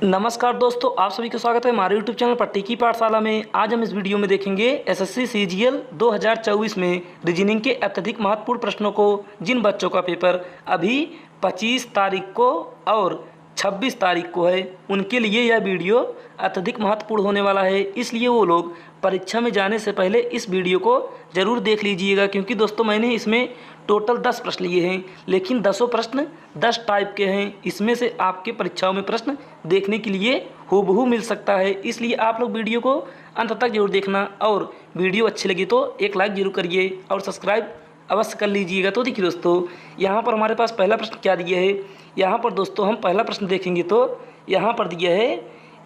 नमस्कार दोस्तों, आप सभी का स्वागत है हमारे YouTube चैनल पट्टी की पाठशाला में। आज हम इस वीडियो में देखेंगे एसएससी CGL 2024 में रीजनिंग के अत्यधिक महत्वपूर्ण प्रश्नों को, जिन बच्चों का पेपर अभी 25 तारीख को और 26 तारीख को है, उनके लिए यह वीडियो अत्यधिक महत्वपूर्ण होने वाला है। इसलिए वो लोग परीक्षा में जाने से पहले इस वीडियो को ज़रूर देख लीजिएगा, क्योंकि दोस्तों मैंने इसमें टोटल 10 प्रश्न लिए हैं, लेकिन 10 प्रश्न 10 टाइप के हैं। इसमें से आपके परीक्षाओं में प्रश्न देखने के लिए हूबहू मिल सकता है। इसलिए आप लोग वीडियो को अंत तक जरूर देखना, और वीडियो अच्छी लगी तो एक लाइक जरूर करिए और सब्सक्राइब अवश्य कर लीजिएगा। तो देखिए दोस्तों, यहाँ पर हमारे पास पहला प्रश्न क्या दिया है। यहाँ पर दोस्तों हम पहला प्रश्न देखेंगे तो यहाँ पर दिया है,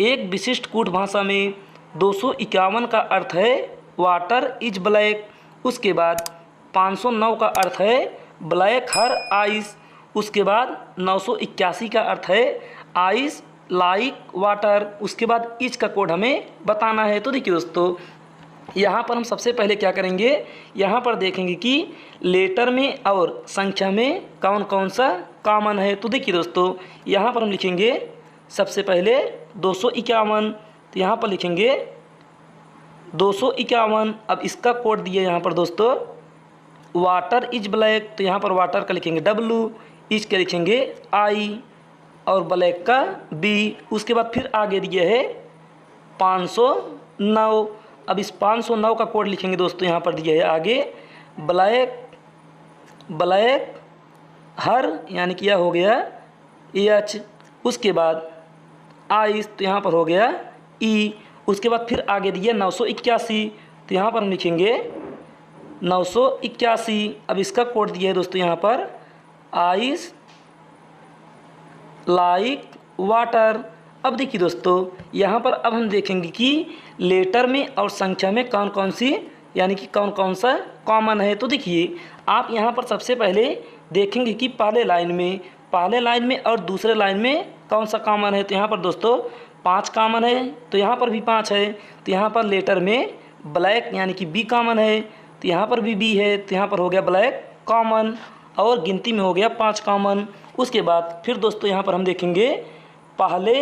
एक विशिष्ट कूट भाषा में 251 का अर्थ है वाटर इज ब्लैक। उसके बाद 509 का अर्थ है ब्लैक हर आइस। उसके बाद 981 का अर्थ है आइस लाइक वाटर। उसके बाद इज का कोड हमें बताना है। तो देखिए दोस्तों, यहाँ पर हम सबसे पहले क्या करेंगे, यहाँ पर देखेंगे कि लेटर में और संख्या में कौन कौन सा कॉमन है। तो देखिए दोस्तों, यहाँ पर हम लिखेंगे सबसे पहले 251। तो यहाँ पर लिखेंगे 251। अब इसका कोड दिया यहाँ पर दोस्तों वाटर इज ब्लैक। तो यहाँ पर वाटर का लिखेंगे W, इज का लिखेंगे I और ब्लैक का B। उसके बाद फिर आगे दिया है 509। अब इस 509 का कोड लिखेंगे दोस्तों, यहाँ पर दिया है आगे ब्लैक हर, यानी कि यह हो गया H। उसके बाद आइस, तो यहाँ पर हो गया E। उसके बाद फिर आगे दिया 981। तो यहाँ पर हम लिखेंगे 981। अब इसका कोड दिया है दोस्तों यहाँ पर आइस लाइक वाटर। अब देखिए दोस्तों, यहाँ पर अब हम देखेंगे कि लेटर में और संख्या में कौन कौन सी, यानी कि कौन कौन सा कॉमन है। तो देखिए, आप यहाँ पर सबसे पहले देखेंगे कि पहले लाइन में और दूसरे लाइन में कौन सा कॉमन है। तो यहाँ पर दोस्तों 5 कॉमन है, तो यहाँ पर भी 5 है। तो यहाँ पर लेटर में ब्लैक यानी कि B कॉमन है, तो यहाँ पर भी B है। तो यहाँ पर हो गया ब्लैक कॉमन, और गिनती में हो गया 5 कॉमन। उसके बाद फिर दोस्तों यहाँ पर हम देखेंगे पहले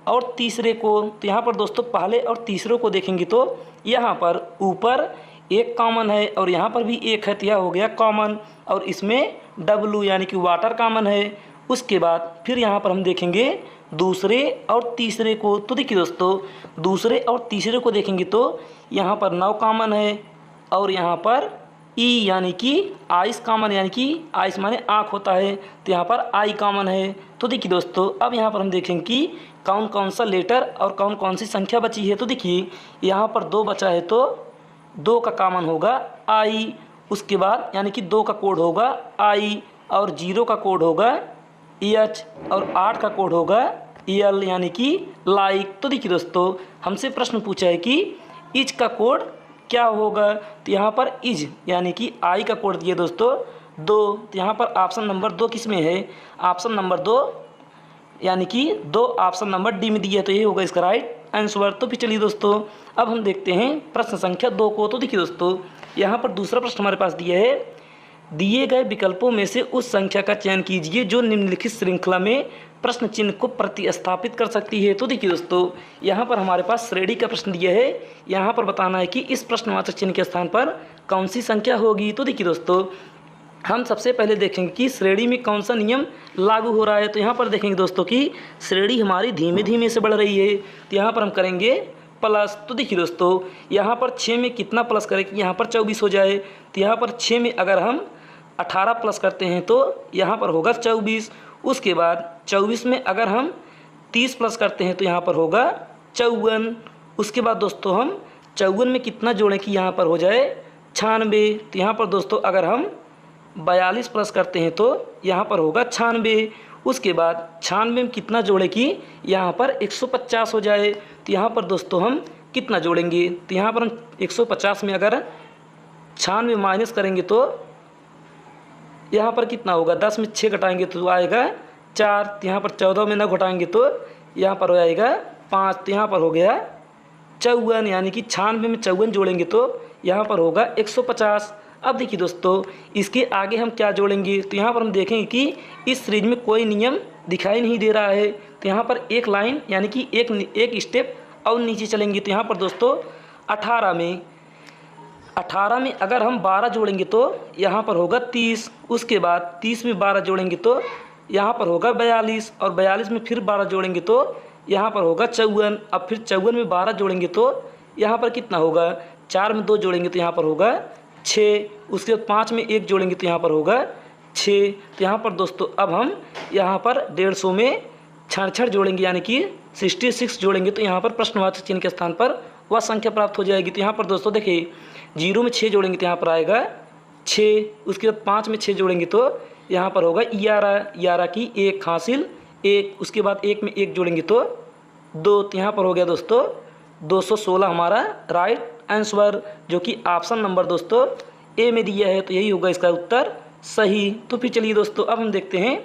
और तीसरे को। तो यहाँ पर दोस्तों पहले और तीसरे को देखेंगे तो यहाँ पर ऊपर 1 कॉमन है और यहाँ पर भी 1 है, तो यह हो गया कॉमन, और इसमें W यानी कि वाटर कॉमन है। उसके बाद फिर यहाँ पर हम देखेंगे दूसरे और तीसरे को। तो देखिए दोस्तों, दूसरे और तीसरे को देखेंगे तो यहाँ पर 9 कॉमन है, और यहाँ पर E यानी कि आइस कॉमन, यानी कि आइस माने आँख होता है, तो यहाँ पर I कॉमन है। तो देखिए दोस्तों, अब यहाँ पर हम देखेंगे कि कौन कौन सा लेटर और कौन कौन सी संख्या बची है। तो देखिए, यहाँ पर 2 बचा है, तो 2 का कॉमन होगा I। उसके बाद यानी कि 2 का कोड होगा I, और 0 का कोड होगा H, और 8 का कोड होगा L यानी कि लाइक। तो देखिए दोस्तों, हमसे प्रश्न पूछा है कि इज का कोड क्या होगा। तो यहाँ पर इज यानी कि I का कोड दिया दोस्तों 2। तो यहाँ पर ऑप्शन नंबर 2 किस में है, ऑप्शन नंबर 2 यानी कि 2 ऑप्शन नंबर डी में दिया है, तो ये होगा इसका राइट आंसर। तो फिर चलिए दोस्तों, अब हम देखते हैं प्रश्न संख्या 2 को। तो देखिए दोस्तों, यहाँ पर दूसरा प्रश्न हमारे पास दिया है, दिए गए विकल्पों में से उस संख्या का चयन कीजिए जो निम्नलिखित श्रृंखला में प्रश्न चिन्ह को प्रतिस्थापित कर सकती है। तो देखिए दोस्तों, यहाँ पर हमारे पास श्रेणी का प्रश्न दिया है। यहाँ पर बताना है कि इस प्रश्नवाचक चिन्ह के स्थान पर कौन सी संख्या होगी। तो देखिए दोस्तों, हम सबसे पहले देखेंगे कि श्रेणी में कौन सा नियम लागू हो रहा है। तो यहाँ पर देखेंगे दोस्तों कि श्रेणी हमारी धीमे धीमे से बढ़ रही है, तो यहाँ पर हम करेंगे प्लस। तो देखिए दोस्तों, यहाँ पर 6 में कितना प्लस करें कि यहाँ पर 24 हो जाए। तो यहाँ पर 6 में अगर हम 18 प्लस करते हैं तो यहाँ पर होगा 24। उसके बाद 24 में अगर हम 30 प्लस करते हैं तो यहाँ पर होगा 54। उसके बाद दोस्तों हम 54 में कितना जोड़ें कि यहाँ पर हो जाए 96। तो यहाँ पर दोस्तों अगर हम 42 प्लस करते हैं तो यहाँ पर होगा 96। उसके बाद 96 में कितना जोड़ें कि यहाँ पर 150 हो जाए। तो यहाँ पर दोस्तों हम कितना जोड़ेंगे, तो यहाँ पर हम 150 में अगर 96 माइनस करेंगे तो यहाँ पर कितना होगा, 10 में 6 घटाएंगे तो आएगा 4। तो यहाँ पर 14 में ना घटाएंगे तो यहाँ पर हो जाएगा 5। तो यहाँ पर हो गया 54, यानी कि 96 में 54 जोड़ेंगे तो यहाँ पर होगा 150। अब देखिए दोस्तों, इसके आगे हम क्या जोड़ेंगे, तो यहाँ पर हम देखेंगे कि इस सीरीज में कोई नियम दिखाई नहीं दे रहा है। तो तो यहाँ पर एक लाइन यानी कि एक स्टेप और नीचे चलेंगे। तो यहाँ पर दोस्तों 18 में अगर हम 12 जोड़ेंगे तो यहाँ पर होगा 30। उसके बाद 30 में 12 जोड़ेंगे तो यहाँ पर होगा 42, और 42 में फिर 12 जोड़ेंगे तो यहाँ पर होगा 54। अब फिर 54 में 12 जोड़ेंगे तो यहाँ पर कितना होगा, 4 में 2 जोड़ेंगे तो यहाँ पर होगा 6। उसके बाद 5 में 1 जोड़ेंगे तो यहाँ पर होगा 6। तो यहाँ पर दोस्तों अब हम यहाँ पर 150 में 66 जोड़ेंगे यानी कि 66 जोड़ेंगे तो यहाँ पर प्रश्नवाचक चिन्ह के स्थान पर वह संख्या प्राप्त हो जाएगी। तो यहाँ पर दोस्तों देखिए 0 में 6 जोड़ेंगे तो यहाँ पर आएगा 6। उसके बाद 5 में 6 जोड़ेंगे तो यहाँ पर होगा 11 की 1 हासिल 1। उसके बाद 1 में 1 जोड़ेंगे तो 2। तो यहाँ पर हो गया दोस्तों 216 हमारा राइट आंसर, जो कि ऑप्शन नंबर दोस्तों ए में दिया है। तो यही होगा इसका उत्तर सही। तो फिर चलिए दोस्तों अब हम देखते हैं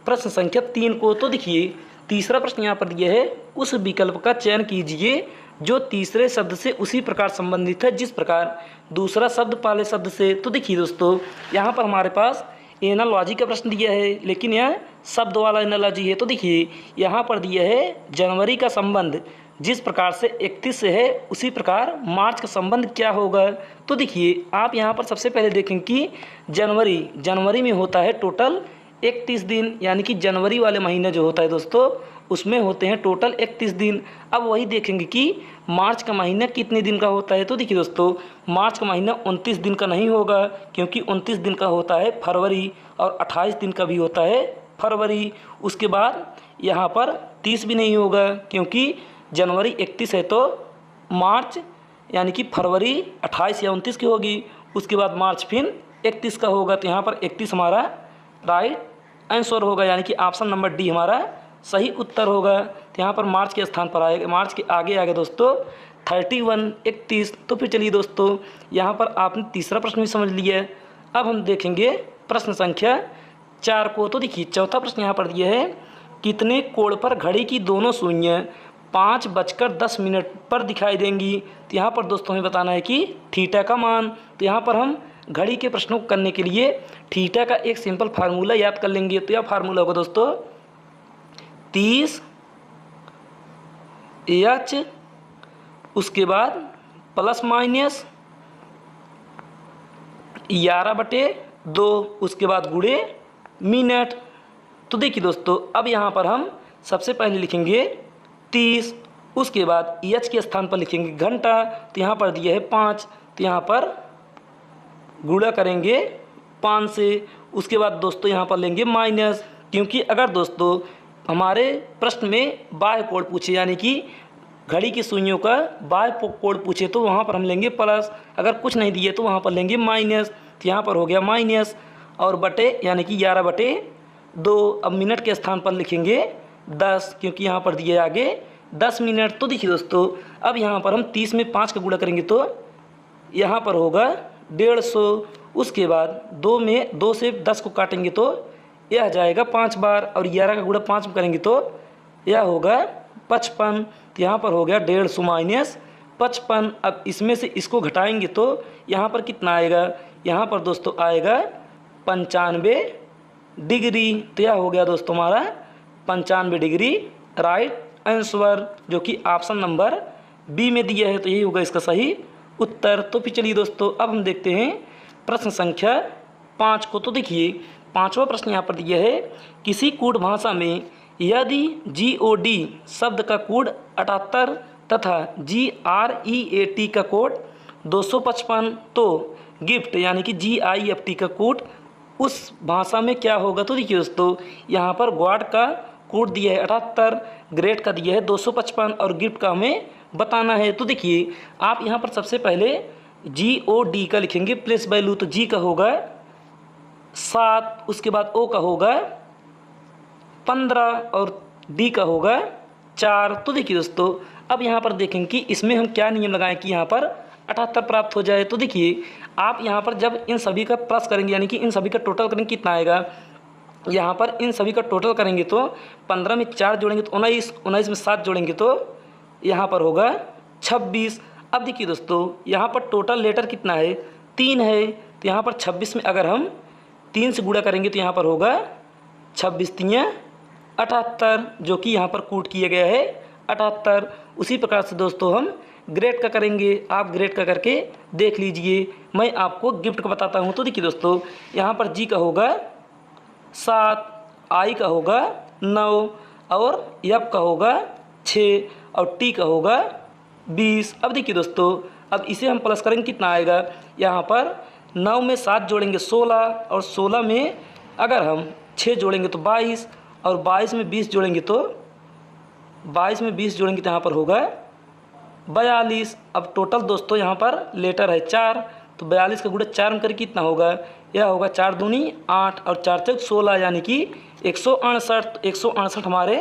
प्रश्न संख्या 3 को। तो देखिए तीसरा प्रश्न यहाँ पर दिया है, उस विकल्प का चयन कीजिए जो तीसरे शब्द से उसी प्रकार संबंधित है जिस प्रकार दूसरा शब्द पहले शब्द से। तो देखिए दोस्तों यहाँ पर हमारे पास एनालॉजी का प्रश्न दिया है, लेकिन यह शब्द वाला एनालॉजी है। तो देखिए यहाँ पर दिया है जनवरी का संबंध जिस प्रकार से 31 से है उसी प्रकार मार्च का संबंध क्या होगा। तो देखिए आप यहाँ पर सबसे पहले देखें कि जनवरी में होता है टोटल 31 दिन, यानी कि जनवरी वाले महीने जो होता है दोस्तों उसमें होते हैं टोटल 31 दिन। अब वही देखेंगे कि मार्च का महीना कितने दिन का होता है। तो देखिए दोस्तों मार्च का महीना 29 दिन का नहीं होगा, क्योंकि 29 दिन का होता है फरवरी, और 28 दिन का भी होता है फरवरी। उसके बाद यहाँ पर 30 भी नहीं होगा, क्योंकि जनवरी 31 है तो मार्च यानी कि फरवरी 28 या 29 की होगी। उसके बाद मार्च फिर 31 का होगा। तो यहाँ पर 31 हमारा राइट आंसर होगा, यानी कि ऑप्शन नंबर डी हमारा सही उत्तर होगा। तो यहाँ पर मार्च के स्थान पर आएगा, मार्च के आगे आएगा दोस्तों 31 31। तो फिर चलिए दोस्तों यहाँ पर आपने तीसरा प्रश्न भी समझ लिया है। अब हम देखेंगे प्रश्न संख्या 4 को। तो देखिए चौथा प्रश्न यहाँ पर दिया है, कितने कोण पर घड़ी की दोनों सुइयाँ 5:10 पर दिखाई देंगी। तो यहाँ पर दोस्तों हमें बताना है कि थीटा का मान। तो यहाँ पर हम घड़ी के प्रश्नों को करने के लिए थीटा का एक सिंपल फार्मूला याद कर लेंगे। तो यह फार्मूला होगा दोस्तों 30 h, उसके बाद प्लस माइनस 11/2, उसके बाद गुणे मिनट। तो देखिए दोस्तों अब यहाँ पर हम सबसे पहले लिखेंगे 30, उसके बाद h के स्थान पर लिखेंगे घंटा। तो यहाँ पर दिया है 5, तो यहाँ पर गुणा करेंगे 5 से। उसके बाद दोस्तों यहाँ पर लेंगे माइनस, क्योंकि अगर दोस्तों हमारे प्रश्न में बाह्य कोण पूछे यानी कि घड़ी की सुइयों का बाह्य कोण पूछे तो वहाँ पर हम लेंगे प्लस, अगर कुछ नहीं दिए तो वहाँ पर लेंगे माइनस। तो यहाँ पर हो गया माइनस और बटे यानी कि 11/2। अब मिनट के स्थान पर लिखेंगे 10, क्योंकि यहाँ पर दिए आगे 10 मिनट। तो देखिए दोस्तों अब यहाँ पर हम 30 में 5 का गुणा करेंगे तो यहाँ पर होगा 150। उसके बाद 2 से 10 को काटेंगे तो यह जाएगा 5 बार, और 11 का गुणा 5 में करेंगे तो यह होगा 55। तो यहाँ पर हो गया 150 माइनस 55। अब इसमें से इसको घटाएंगे तो यहाँ पर कितना आएगा, यहाँ पर दोस्तों आएगा 95 डिग्री। तो यह हो गया दोस्तों हमारा 95 डिग्री राइट आंसर, जो कि ऑप्शन नंबर बी में दिया है। तो यही होगा इसका सही उत्तर। तो फिर चलिए दोस्तों अब हम देखते हैं प्रश्न संख्या 5 को। तो देखिए पांचवा प्रश्न यहाँ पर दिया है, किसी कूट भाषा में यदि GOD शब्द का कोड 78 तथा GREAT का कोड 255 तो गिफ्ट यानी कि GIFT का कोड उस भाषा में क्या होगा। तो देखिए दोस्तों यहाँ पर गॉड का कोड दिया है 78, ग्रेट का दिया है 255 और गिफ्ट का हमें बताना है। तो देखिए आप यहाँ पर सबसे पहले GOD का लिखेंगे प्लेस वैल्यू। तो G का होगा 7, उसके बाद O का होगा 15 और D का होगा 4। तो देखिए दोस्तों अब यहाँ पर देखेंगे कि इसमें हम क्या नियम लगाएं कि यहाँ पर 78 प्राप्त हो जाए। तो देखिए आप यहाँ पर जब इन सभी का प्लस करेंगे यानी कि इन सभी का टोटल करेंगे कितना आएगा, यहाँ पर इन सभी का टोटल करेंगे तो 15 में 4 जोड़ेंगे तो 19, 19 में 7 जोड़ेंगे तो यहाँ पर होगा 26। अब देखिए दोस्तों यहाँ पर टोटल लेटर कितना है 3 है, तो यहाँ पर 26 में अगर हम 3 से गुणा करेंगे तो यहाँ पर होगा 26 3 78, जो कि यहाँ पर कूट किया गया है 78। उसी प्रकार से दोस्तों हम ग्रेड का करेंगे, आप ग्रेड का करके देख लीजिए। मैं आपको गिफ्ट का बताता हूँ। तो देखिए दोस्तों, यहाँ पर जी का होगा 7, आई का होगा 9 और एफ का होगा 6 और टी का होगा 20। अब देखिए दोस्तों, अब इसे हम प्लस करेंगे, कितना आएगा? यहाँ पर 9 में 7 जोड़ेंगे 16 और 16 में अगर हम 6 जोड़ेंगे तो 22 और 22 में 20 जोड़ेंगे तो 22 में 20 जोड़ेंगे तो यहाँ पर होगा 42। अब टोटल दोस्तों यहाँ पर लेटर है 4, तो 42 का गुणा 4 में करके कितना होगा? यह होगा 4 दूनी 8 और 4 चौक 16 यानी कि 168। 168 हमारे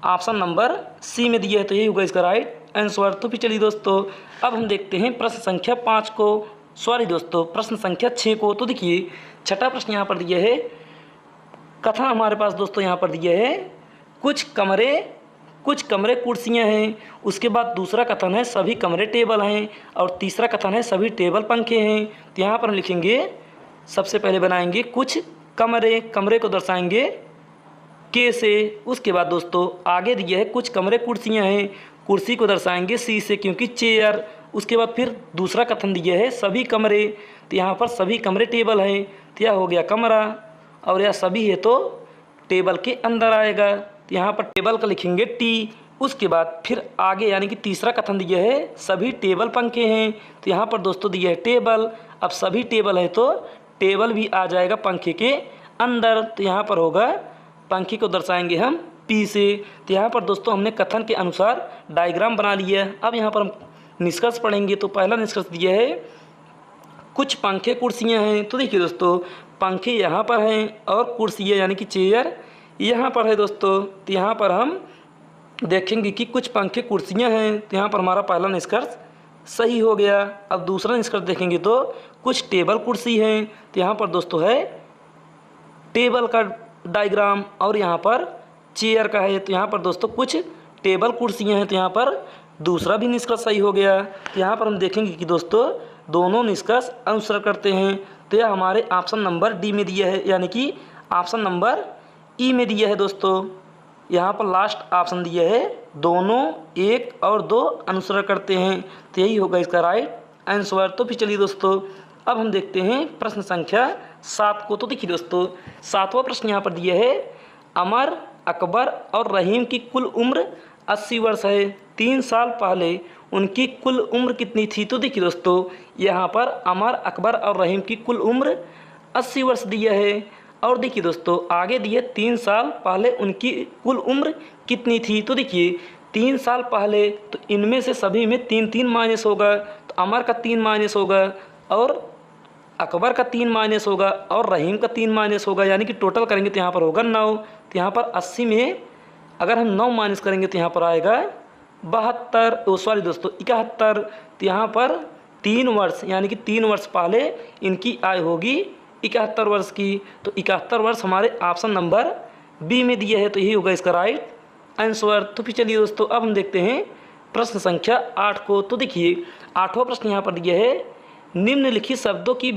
ऑप्शन नंबर सी में दिया है, तो यही होगा इसका राइट आंसर। तो फिर चलिए दोस्तों, अब हम देखते हैं प्रश्न संख्या 5 को, सॉरी दोस्तों प्रश्न संख्या 6 को। तो देखिए छठा प्रश्न यहाँ पर दिया है, कथन हमारे पास दोस्तों यहाँ पर दिया है कुछ कमरे कुर्सियाँ हैं। उसके बाद दूसरा कथन है सभी कमरे टेबल हैं और तीसरा कथन है सभी टेबल पंखे हैं। तो यहाँ पर हम लिखेंगे, सबसे पहले बनाएंगे कुछ कमरे को दर्शाएंगे के से। उसके बाद दोस्तों आगे दिया है कुछ कमरे कुर्सियाँ हैं, कुर्सी को दर्शाएंगे सी से क्योंकि चेयर। उसके बाद फिर दूसरा कथन दिया है सभी कमरे, तो यहाँ पर सभी कमरे टेबल हैं, तो यह हो गया कमरा और यह सभी है तो टेबल के अंदर आएगा, तो यहाँ पर टेबल का लिखेंगे टी। उसके बाद फिर आगे यानी कि तीसरा कथन दिया है सभी टेबल पंखे हैं, तो यहाँ पर दोस्तों दिया है टेबल। अब सभी टेबल है तो टेबल भी आ जाएगा पंखे के अंदर, तो यहाँ पर होगा पंखे को दर्शाएंगे हम पी से। तो यहाँ पर दोस्तों हमने कथन के अनुसार डायग्राम बना लिया। अब यहाँ पर हम निष्कर्ष पढ़ेंगे, तो पहला निष्कर्ष दिया है कुछ पंखे कुर्सियाँ हैं। तो देखिए दोस्तों, पंखे यहाँ पर हैं और कुर्सियाँ यानी कि चेयर यहाँ पर है दोस्तों। तो यहाँ पर हम देखेंगे कि कुछ पंखे कुर्सियाँ हैं, तो यहाँ पर हमारा पहला निष्कर्ष सही हो गया। अब दूसरा निष्कर्ष देखेंगे तो कुछ टेबल कुर्सी हैं, तो यहाँ पर दोस्तों है टेबल का डायग्राम और यहाँ पर चेयर का है, तो यहाँ पर दोस्तों कुछ टेबल कुर्सियाँ हैं, तो यहाँ पर दूसरा भी निष्कर्ष सही हो गया। तो यहाँ पर हम देखेंगे कि दोस्तों दोनों निष्कर्ष अनुसरण करते हैं, तो यह हमारे ऑप्शन नंबर डी में दिया है, यानी कि ऑप्शन नंबर ई में दिया है दोस्तों। यहाँ पर लास्ट ऑप्शन दिया है दोनों 1 और 2 अनुसरण करते हैं, तो यही होगा इसका राइट आंसर। तो फिर चलिए दोस्तों, अब हम देखते हैं प्रश्न संख्या 7 को। तो देखिए दोस्तों, 7वां प्रश्न यहाँ पर दिया है अमर, अकबर और रहीम की कुल उम्र 80 वर्ष है। 3 साल पहले उनकी कुल उम्र कितनी थी? तो देखिए दोस्तों, यहाँ पर अमर, अकबर और रहीम की कुल उम्र 80 वर्ष दिया है। और देखिए दोस्तों आगे दिए 3 साल पहले उनकी कुल उम्र कितनी थी? तो देखिए 3 साल पहले, तो इनमें से सभी में 3-3 माइनस होगा, तो अमर का 3 माइनस होगा और अकबर का 3 माइनस होगा और रहीम का 3 माइनस होगा, यानी कि टोटल करेंगे तो यहाँ पर होगा 9। तो यहाँ पर 80 में अगर हम 9 माइनस करेंगे तो यहाँ पर आएगा 71। तो यहाँ पर 3 वर्ष यानी कि 3 वर्ष पहले इनकी आयु होगी 71 वर्ष की, तो 71 वर्ष हमारे ऑप्शन नंबर बी में दिया है, तो यही होगा इसका राइट आंसर। तो फिर चलिए दोस्तों, अब हम देखते हैं प्रश्न संख्या 8 को। तो देखिए 8वां प्रश्न यहाँ पर दिया है निम्नलिखित शब्दों की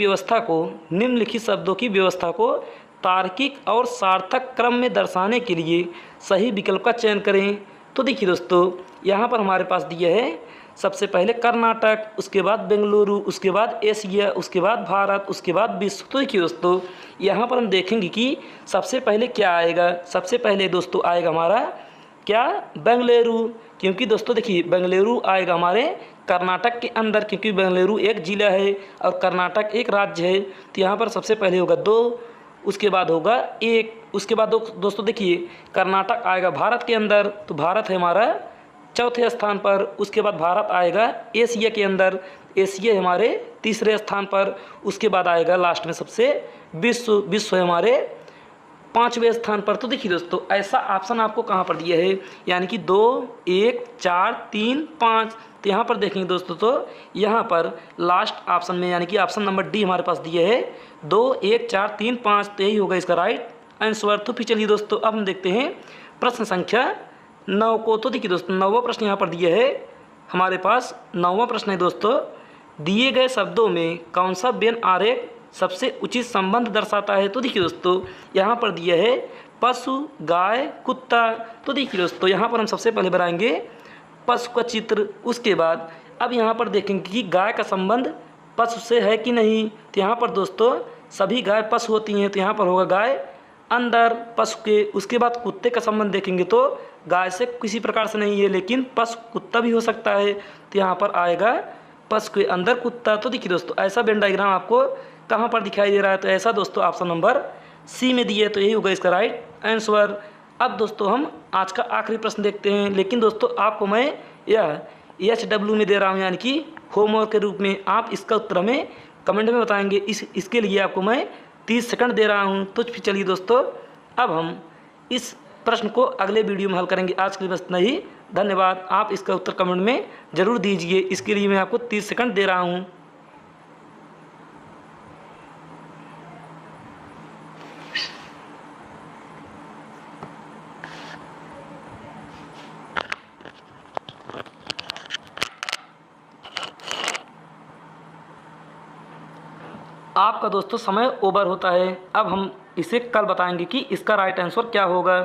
व्यवस्था को तार्किक और सार्थक क्रम में दर्शाने के लिए सही विकल्प का चयन करें। तो देखिए दोस्तों, यहाँ पर हमारे पास दिया है सबसे पहले कर्नाटक, उसके बाद बेंगलुरु, उसके बाद एशिया, उसके बाद भारत, उसके बाद विश्व। तो देखिए दोस्तों, यहाँ पर हम देखेंगे कि सबसे पहले क्या आएगा। सबसे पहले दोस्तों आएगा हमारा क्या? बेंगलुरु, क्योंकि दोस्तों देखिए बेंगलुरु आएगा हमारे कर्नाटक के अंदर, क्योंकि बेंगलुरु एक जिला है और कर्नाटक एक राज्य है। तो यहाँ पर सबसे पहले होगा 2, उसके बाद होगा 1, उसके बाद दोस्तों देखिए कर्नाटक आएगा भारत के अंदर, तो भारत है हमारा चौथे स्थान पर। उसके बाद भारत आएगा एशिया के अंदर, एशिया हमारे तीसरे स्थान पर। उसके बाद आएगा लास्ट में सबसे विश्व है हमारे 5वें स्थान पर। तो देखिए दोस्तों, ऐसा ऑप्शन आपको कहाँ पर दिया है, यानी कि 2, 1, 4, 3, 5। तो यहाँ पर देखेंगे दोस्तों, तो यहाँ पर लास्ट ऑप्शन में यानी कि ऑप्शन नंबर डी हमारे पास दिया है 2, 1, 4, 3, 5, तो यही होगा इसका राइट आंसर। तो फिर चलिए दोस्तों, अब हम देखते हैं प्रश्न संख्या 9 को। तो देखिए दोस्तों, 9वां प्रश्न यहाँ पर दिया है हमारे पास। 9वां प्रश्न है दोस्तों, दिए गए शब्दों में कौन सा व्यंजन आरेख सबसे उचित संबंध दर्शाता है? तो देखिए दोस्तों, यहाँ पर दिया है पशु, गाय, कुत्ता। तो देखिए दोस्तों यहाँ पर हम सबसे पहले बनाएंगे पशु का चित्र। उसके बाद अब यहाँ पर देखेंगे कि गाय का संबंध पशु से है कि नहीं। तो यहाँ पर दोस्तों सभी गाय पशु होती हैं, तो यहाँ पर होगा गाय अंदर पशु के। उसके बाद कुत्ते का संबंध देखेंगे तो गाय से किसी प्रकार से नहीं है, लेकिन पशु कुत्ता भी हो सकता है, तो यहाँ पर आएगा पशु के अंदर कुत्ता। तो देखिए दोस्तों ऐसा वेन डायग्राम आपको कहाँ पर दिखाई दे रहा है, तो ऐसा दोस्तों ऑप्शन नंबर सी में दिए, तो यही होगा इसका राइट आंसर। अब दोस्तों हम आज का आखिरी प्रश्न देखते हैं, लेकिन दोस्तों आपको मैं यह HW में दे रहा हूँ, यानी कि होमवर्क के रूप में। आप इसका उत्तर हमें कमेंट में बताएंगे। इसके लिए आपको मैं 30 सेकंड दे रहा हूँ। तो फिर चलिए दोस्तों अब हम इस प्रश्न को अगले वीडियो में हल करेंगे। आज के लिए बस इतना ही, धन्यवाद। आप इसका उत्तर कमेंट में ज़रूर दीजिए। इसके लिए मैं आपको 30 सेकंड दे रहा हूँ। आपका दोस्तों समय ओवर होता है। अब हम इसे कल बताएंगे कि इसका राइट आंसर क्या होगा।